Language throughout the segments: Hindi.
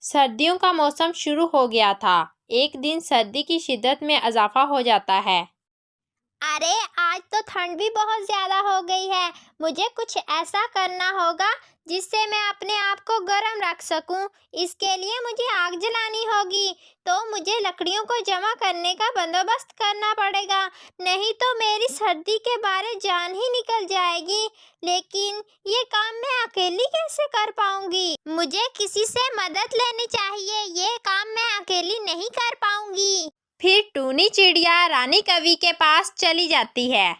सर्दियों का मौसम शुरू हो गया था। एक दिन सर्दी की शिद्दत में इजाफा हो जाता है। अरे आज तो ठंड भी बहुत ज़्यादा हो गई है। मुझे कुछ ऐसा करना होगा जिससे मैं अपने आप को गर्म रख सकूं। इसके लिए मुझे आग जलानी होगी। तो मुझे लकड़ियों को जमा करने का बंदोबस्त करना पड़ेगा, नहीं तो मेरी सर्दी के बारे जान ही निकल जाएगी। लेकिन ये काम मैं अकेली कैसे कर पाऊंगी? मुझे किसी से मदद लेनी चाहिए। ये काम मैं अकेली नहीं कर पाऊंगी। फिर टूनी चिड़िया रानी कवि के पास चली जाती है।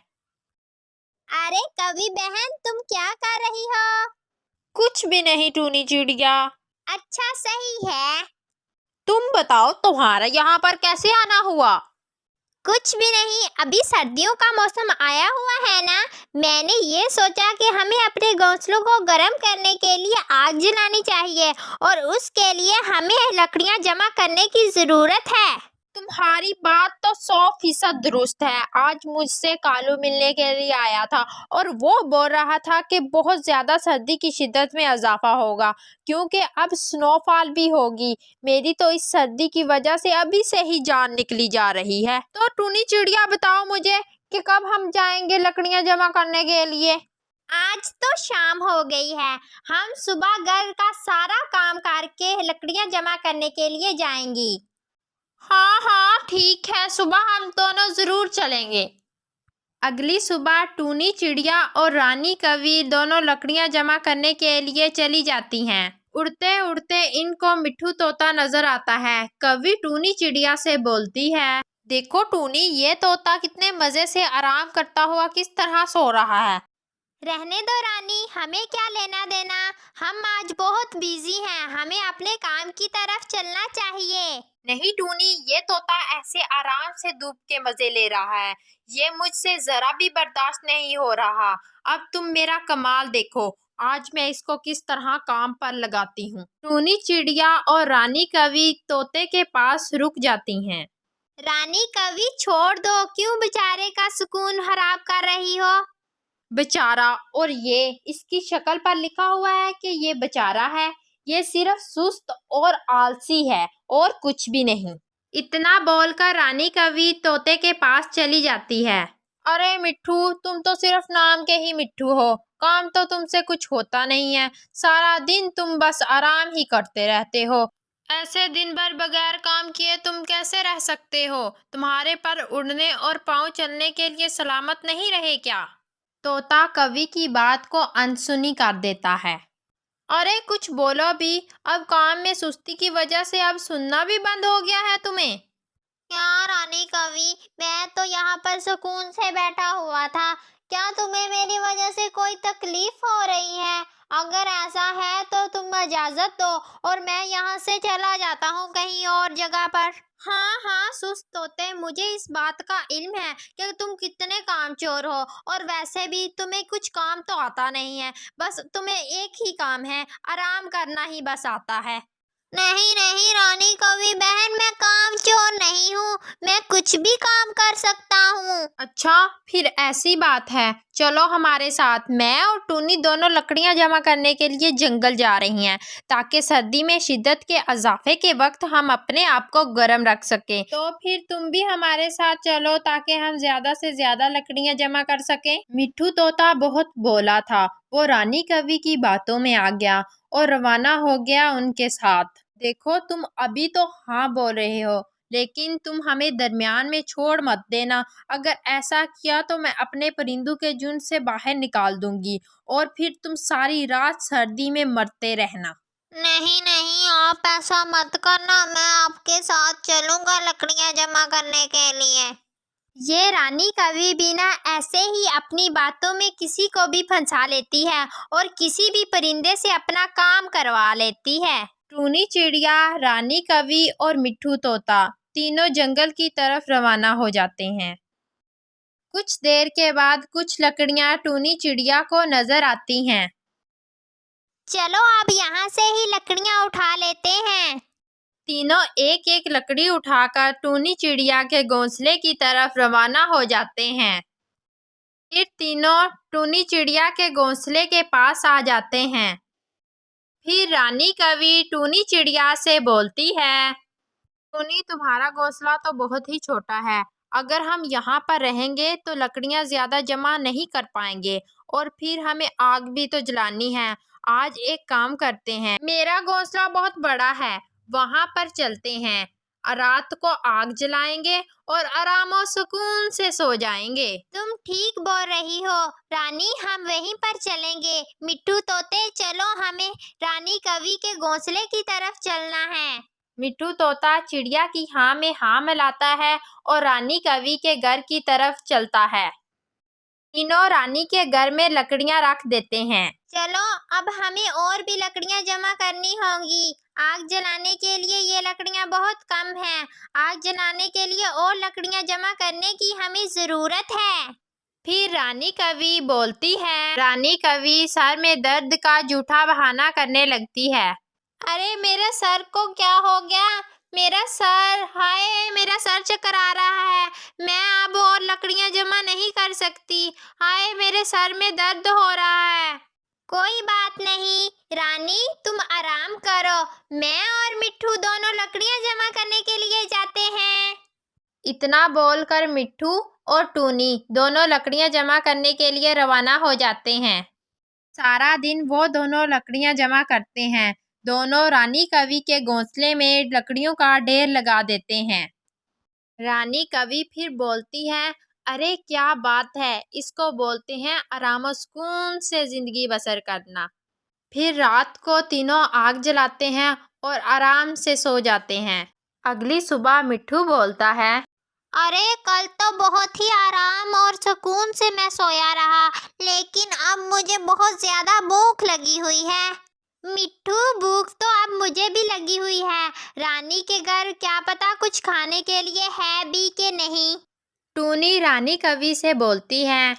अरे कवि बहन, तुम क्या कर रही हो? कुछ भी नहीं टूनी चिड़िया। अच्छा, सही है। तुम बताओ तुम्हारा यहाँ पर कैसे आना हुआ? कुछ भी नहीं, अभी सर्दियों का मौसम आया हुआ है ना। मैंने ये सोचा कि हमें अपने घोंसलों को गर्म करने के लिए आग जलानी चाहिए और उसके लिए हमें लकड़ियाँ जमा करने की ज़रूरत है। तुम्हारी बात तो 100% दुरुस्त है। आज मुझसे कालू मिलने के लिए आया था और वो बोल रहा था कि बहुत ज्यादा सर्दी की शिद्दत में इजाफा होगा क्योंकि अब स्नोफॉल भी होगी। मेरी तो इस सर्दी की वजह से अभी से ही जान निकली जा रही है। तो टूनी चिड़िया बताओ मुझे कि कब हम जाएंगे लकड़ियां जमा करने के लिए? आज तो शाम हो गई है। हम सुबह घर का सारा काम करके लकड़ियाँ जमा करने के लिए जाएंगी। हाँ हाँ ठीक है, सुबह हम दोनों जरूर चलेंगे। अगली सुबह टूनी चिड़िया और रानी कवि दोनों लकड़ियां जमा करने के लिए चली जाती हैं। उड़ते उड़ते इनको मिट्ठू तोता नजर आता है। कवि टूनी चिड़िया से बोलती है, देखो टूनी, ये तोता कितने मजे से आराम करता हुआ किस तरह सो रहा है। रहने दो रानी, हमें क्या लेना देना। हम आज बहुत बिजी हैं, हमें अपने काम की तरफ चलना चाहिए। नहीं टूनी, ये तोता ऐसे आराम से धूप के मजे ले रहा है, ये मुझसे जरा भी बर्दाश्त नहीं हो रहा। अब तुम मेरा कमाल देखो, आज मैं इसको किस तरह काम पर लगाती हूँ। टूनी चिड़िया और रानी कवि तोते के पास रुक जाती हैं। रानी कवि, छोड़ दो, क्यों बेचारे का सुकून हराम कर रही हो? बेचारा? और ये इसकी शक्ल पर लिखा हुआ है कि ये बेचारा है? ये सिर्फ सुस्त और आलसी है और कुछ भी नहीं। इतना बोलकर रानी कवि तोते के पास चली जाती है। अरे मिट्ठू, तुम तो सिर्फ नाम के ही मिट्ठू हो, काम तो तुमसे कुछ होता नहीं है। सारा दिन तुम बस आराम ही करते रहते हो। ऐसे दिन भर बगैर काम किए तुम कैसे रह सकते हो? तुम्हारे पर उड़ने और पाँव चलने के लिए सलामत नहीं रहे क्या? तोता कवि की बात को अनसुनी कर देता है। अरे कुछ बोलो भी, अब काम में सुस्ती की वजह से अब सुनना भी बंद हो गया है तुम्हें? क्या रानी कवि, मैं तो यहाँ पर सुकून से बैठा हुआ था। क्या तुम्हें मेरी वजह से कोई तकलीफ हो रही है? अगर ऐसा है तो तुम इजाजत दो और मैं यहाँ से चला जाता हूँ कहीं और जगह पर। हाँ हाँ सुस्त होते, मुझे इस बात का इल्म है कि तुम कितने कामचोर हो, और वैसे भी तुम्हें कुछ काम तो आता नहीं है। बस तुम्हें एक ही काम है, आराम करना ही बस आता है। नहीं नहीं रानी कवि बहन, मैं कामचोर नहीं हूँ, मैं कुछ भी काम कर सकता हूँ। अच्छा, फिर ऐसी बात है, चलो हमारे साथ। मैं और टूनी दोनों लकड़ियां जमा करने के लिए जंगल जा रही हैं ताकि सर्दी में शिद्दत के इजाफे के वक्त हम अपने आप को गर्म रख सकें। तो फिर तुम भी हमारे साथ चलो ताकि हम ज्यादा से ज्यादा लकड़ियां जमा कर सकें। मिट्ठू तोता बहुत बोला था, वो रानी कवि की बातों में आ गया और रवाना हो गया उनके साथ। देखो तुम अभी तो हाँ बोल रहे हो, लेकिन तुम हमें दरमियान में छोड़ मत देना। अगर ऐसा किया तो मैं अपने परिंदों के झुंड से बाहर निकाल दूंगी और फिर तुम सारी रात सर्दी में मरते रहना। नहीं नहीं, आप ऐसा मत करना, मैं आपके साथ चलूंगा लकड़ियां जमा करने के लिए। ये रानी कभी भी ना ऐसे ही अपनी बातों में किसी को भी फंसा लेती है और किसी भी परिंदे से अपना काम करवा लेती है। टूनी चिड़िया, रानी कवि और मिट्ठू तोता तीनों जंगल की तरफ रवाना हो जाते हैं। कुछ देर के बाद कुछ लकड़ियां टूनी चिड़िया को नजर आती हैं। चलो अब यहाँ से ही लकड़ियाँ उठा लेते हैं। तीनों एक एक लकड़ी उठाकर टूनी चिड़िया के घोंसले की तरफ रवाना हो जाते हैं। फिर तीनों टूनी चिड़िया के घोंसले के पास आ जाते हैं। फिर रानी कवि टूनी चिड़िया से बोलती है, टूनी तुम्हारा घोंसला तो बहुत ही छोटा है। अगर हम यहाँ पर रहेंगे तो लकड़ियाँ ज्यादा जमा नहीं कर पाएंगे और फिर हमें आग भी तो जलानी है। आज एक काम करते हैं, मेरा घोंसला बहुत बड़ा है, वहां पर चलते हैं। रात को आग जलाएंगे और आराम और सुकून से सो जाएंगे। तुम ठीक बोल रही हो रानी, हम वहीं पर चलेंगे। मिट्ठू तोते चलो, हमें रानी कवि के घोंसले की तरफ चलना है। मिट्ठू तोता चिड़िया की हाँ में हाँ मिलाता है और रानी कवि के घर की तरफ चलता है। तीनों रानी के घर में लकड़ियां रख देते हैं। चलो अब हमें और भी लकड़ियां जमा करनी होंगी। आग जलाने के लिए ये लकड़ियां बहुत कम हैं। आग जलाने के लिए और लकड़ियां जमा करने की हमें जरूरत है। फिर रानी कवि बोलती है, रानी कवि सर में दर्द का झूठा बहाना करने लगती है। अरे मेरे सर को क्या हो गया? मेरा सर, हाय मेरा सर चक्कर आ रहा है। मैं अब और लकड़ियां जमा नहीं कर सकती। हाय मेरे सर में दर्द हो रहा है। कोई बात नहीं रानी, तुम आराम करो। मैं और मिट्ठू दोनों लकड़ियां जमा करने के लिए जाते हैं। इतना बोलकर मिट्ठू और टूनी दोनों लकड़ियां जमा करने के लिए रवाना हो जाते हैं। सारा दिन वो दोनों लकड़ियां जमा करते हैं। दोनों रानी कवि के घोंसले में लकड़ियों का ढेर लगा देते हैं। रानी कवि फिर बोलती है, अरे क्या बात है, इसको बोलते हैं आराम और सुकून से जिंदगी बसर करना। फिर रात को तीनों आग जलाते हैं और आराम से सो जाते हैं। अगली सुबह मिट्ठू बोलता है, अरे कल तो बहुत ही आराम और सुकून से मैं सोया रहा, लेकिन अब मुझे बहुत ज्यादा भूख लगी हुई है। मिट्ठू, भूख तो अब मुझे भी लगी हुई है। रानी के घर क्या पता कुछ खाने के लिए है भी कि नहीं। टूनी रानी कवि से बोलती है,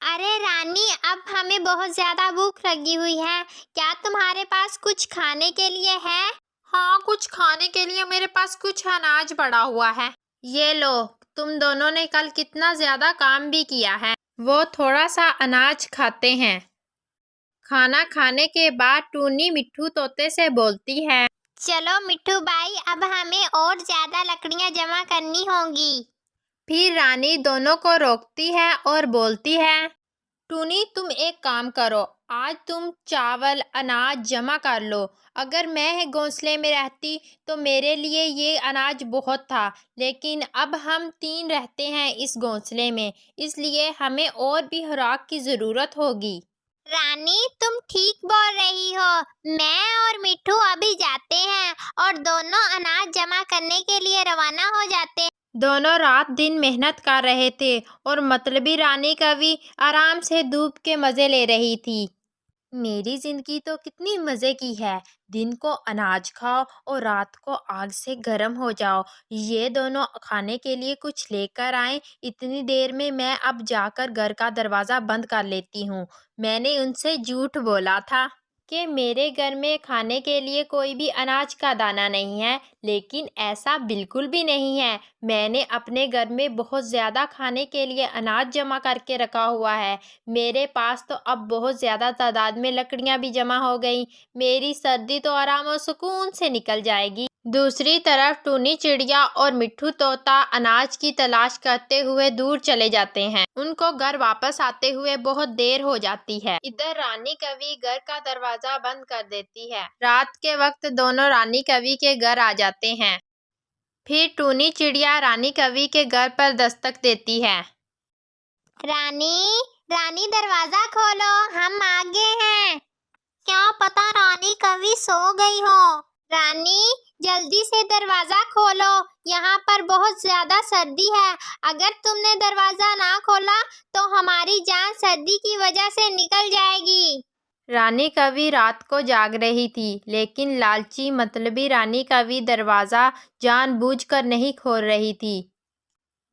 अरे रानी, अब हमें बहुत ज्यादा भूख लगी हुई है। क्या तुम्हारे पास कुछ खाने के लिए है? हाँ, कुछ खाने के लिए मेरे पास कुछ अनाज पड़ा हुआ है। ये लो, तुम दोनों ने कल कितना ज्यादा काम भी किया है। वो थोड़ा सा अनाज खाते हैं। खाना खाने के बाद टूनी मिट्ठू तोते से बोलती है, चलो मिट्ठू भाई, अब हमें और ज्यादा लकड़ियां जमा करनी होंगी। फिर रानी दोनों को रोकती है और बोलती है, टूनी तुम एक काम करो, आज तुम चावल अनाज जमा कर लो। अगर मैं घोंसले में रहती तो मेरे लिए ये अनाज बहुत था, लेकिन अब हम 3 रहते हैं इस घोंसले में, इसलिए हमें और भी खुराक की ज़रूरत होगी। रानी तुम ठीक बोल रही हो। मैं और मिट्ठू अभी जाते हैं और दोनों अनाज जमा करने के लिए रवाना हो जाते हैं। दोनों रात दिन मेहनत कर रहे थे और मतलबी रानी कवि आराम से धूप के मज़े ले रही थी। मेरी जिंदगी तो कितनी मज़े की है, दिन को अनाज खाओ और रात को आग से गर्म हो जाओ। ये दोनों खाने के लिए कुछ लेकर आए, इतनी देर में मैं अब जाकर घर का दरवाज़ा बंद कर लेती हूँ। मैंने उनसे झूठ बोला था कि मेरे घर में खाने के लिए कोई भी अनाज का दाना नहीं है, लेकिन ऐसा बिल्कुल भी नहीं है। मैंने अपने घर में बहुत ज़्यादा खाने के लिए अनाज जमा करके रखा हुआ है। मेरे पास तो अब बहुत ज़्यादा तादाद में लकड़ियाँ भी जमा हो गई। मेरी सर्दी तो आराम और सुकून से निकल जाएगी। दूसरी तरफ टूनी चिड़िया और मिट्ठू तोता अनाज की तलाश करते हुए दूर चले जाते हैं। उनको घर वापस आते हुए बहुत देर हो जाती है। इधर रानी कवि घर का दरवाजा बंद कर देती है। रात के वक्त दोनों रानी कवि के घर आ जाते हैं। फिर टूनी चिड़िया रानी कवि के घर पर दस्तक देती है। रानी, रानी दरवाजा खोलो, हम आ गए हैं। क्या पता रानी कभी सो गई हो। रानी जल्दी से दरवाजा खोलो, यहाँ पर बहुत ज्यादा सर्दी है। अगर तुमने दरवाजा ना खोला तो हमारी जान सर्दी की वजह से निकल जाएगी। रानी कवि रात को जाग रही थी, लेकिन लालची मतलबी रानी कवि दरवाज़ा जानबूझकर नहीं खोल रही थी।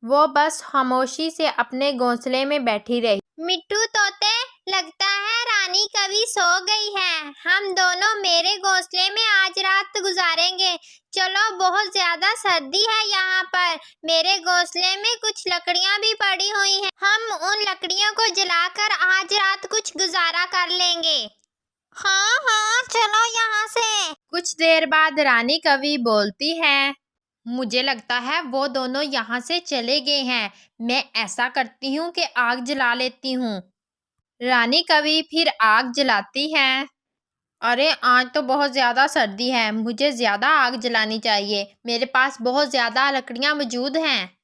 वो बस खामोशी से अपने घोंसले में बैठी रही। मिट्ठू तोते, लगता है रानी कवि सो गई है। हम दोनों मेरे घोंसले में आज रात गुजारेंगे। चलो, बहुत ज्यादा सर्दी है यहाँ पर। मेरे घोंसले में कुछ लकड़ियाँ भी पड़ी हुई हैं। हम उन लकड़ियों को जलाकर आज रात कुछ गुजारा कर लेंगे। हाँ हाँ, चलो यहाँ से। कुछ देर बाद रानी कवि बोलती है, मुझे लगता है वो दोनों यहाँ से चले गए हैं। मैं ऐसा करती हूँ कि आग जला लेती हूँ। रानी कवि फिर आग जलाती है। अरे आज तो बहुत ज़्यादा सर्दी है, मुझे ज़्यादा आग जलानी चाहिए। मेरे पास बहुत ज़्यादा लकड़ियाँ मौजूद हैं।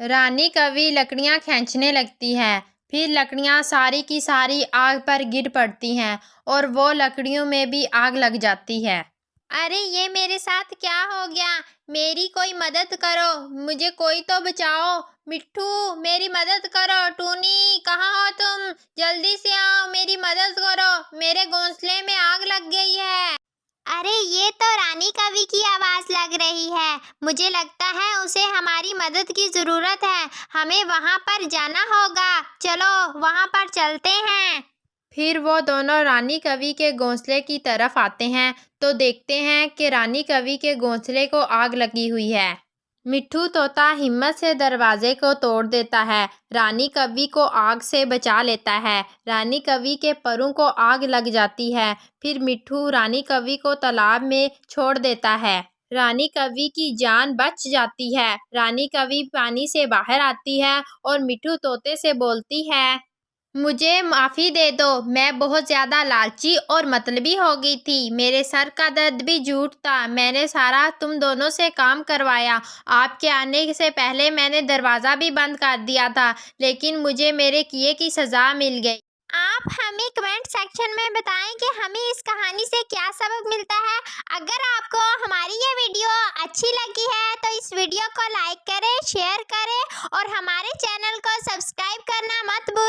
रानी कवि लकड़ियाँ खींचने लगती है। फिर लकड़ियाँ सारी की सारी आग पर गिर पड़ती हैं और वो लकड़ियों में भी आग लग जाती है। अरे ये मेरे साथ क्या हो गया? मेरी कोई मदद करो, मुझे कोई तो बचाओ। मिट्ठू, मेरी मदद करो। टूनी, कहाँ हो तुम? जल्दी से आओ, मेरी मदद करो, मेरे घोंसले में आग लग गई है। अरे ये तो रानी कवि की आवाज लग रही है। मुझे लगता है उसे हमारी मदद की जरूरत है। हमें वहां पर जाना होगा। चलो वहां पर चलते हैं। फिर वो दोनों रानी कवि के घोंसले की तरफ आते हैं तो देखते हैं कि रानी कवि के घोंसले को आग लगी हुई है। मिट्ठू तोता हिम्मत से दरवाजे को तोड़ देता है। रानी कवि को आग से बचा लेता है। रानी कवि के परों को आग लग जाती है। फिर मिट्ठू रानी कवि को तालाब में छोड़ देता है। रानी कवि की जान बच जाती है। रानी कवि पानी से बाहर आती है और मिट्ठू तोते से बोलती है, मुझे माफ़ी दे दो, मैं बहुत ज़्यादा लालची और मतलबी हो गई थी। मेरे सर का दर्द भी झूठ था। मैंने सारा तुम दोनों से काम करवाया। आपके आने से पहले मैंने दरवाज़ा भी बंद कर दिया था, लेकिन मुझे मेरे किए की सज़ा मिल गई। आप हमें कमेंट सेक्शन में बताएं कि हमें इस कहानी से क्या सबक मिलता है। अगर आपको हमारी ये वीडियो अच्छी लगी है तो इस वीडियो को लाइक करें, शेयर करें और हमारे चैनल को सब्सक्राइब करना मत भूलें।